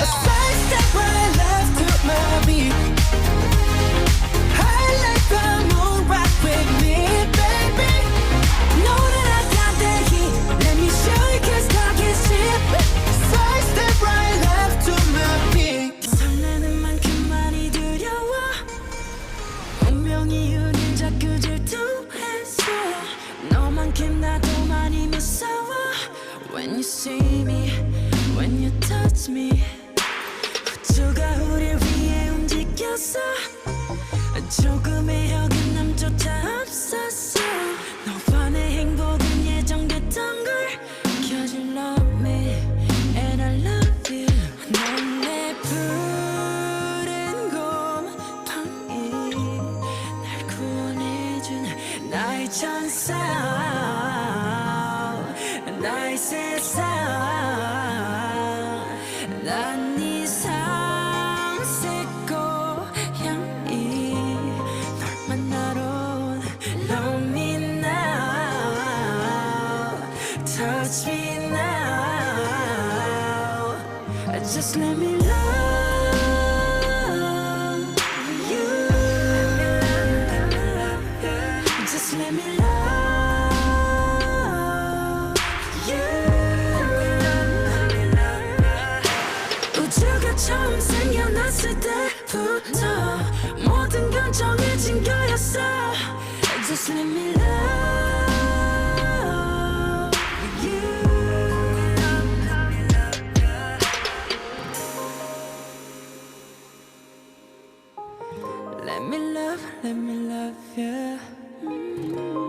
A side step right left to my beat. High like the moon, rock with me, baby. Know that I got the heat. Let me show you 'cause talk is cheap. Side step right left to my beat. 설레는 만큼 많이 두려워. 운명이 우릴 자꾸 질투했어. 너만큼 나도 많이 무서워. When you see me, when you touch me, 우주가 우릴 위해 움직였어. 조금의 어긋남조차 없었어. 너와 내 행복은 예정됐던 걸. 'Cause you love me and I love you. 넌 내 푸른 곰팡이, 날 구원해준 나의 천사, 나의 세상. 난 네 삼색 고향이. 널 만나러 온 Love me now, touch me now. Just let me love you. Just let me love you. 우주가 처음 생겨났을 때부터 모든 건 정해진 거였어. Just let me love you. Let me love you.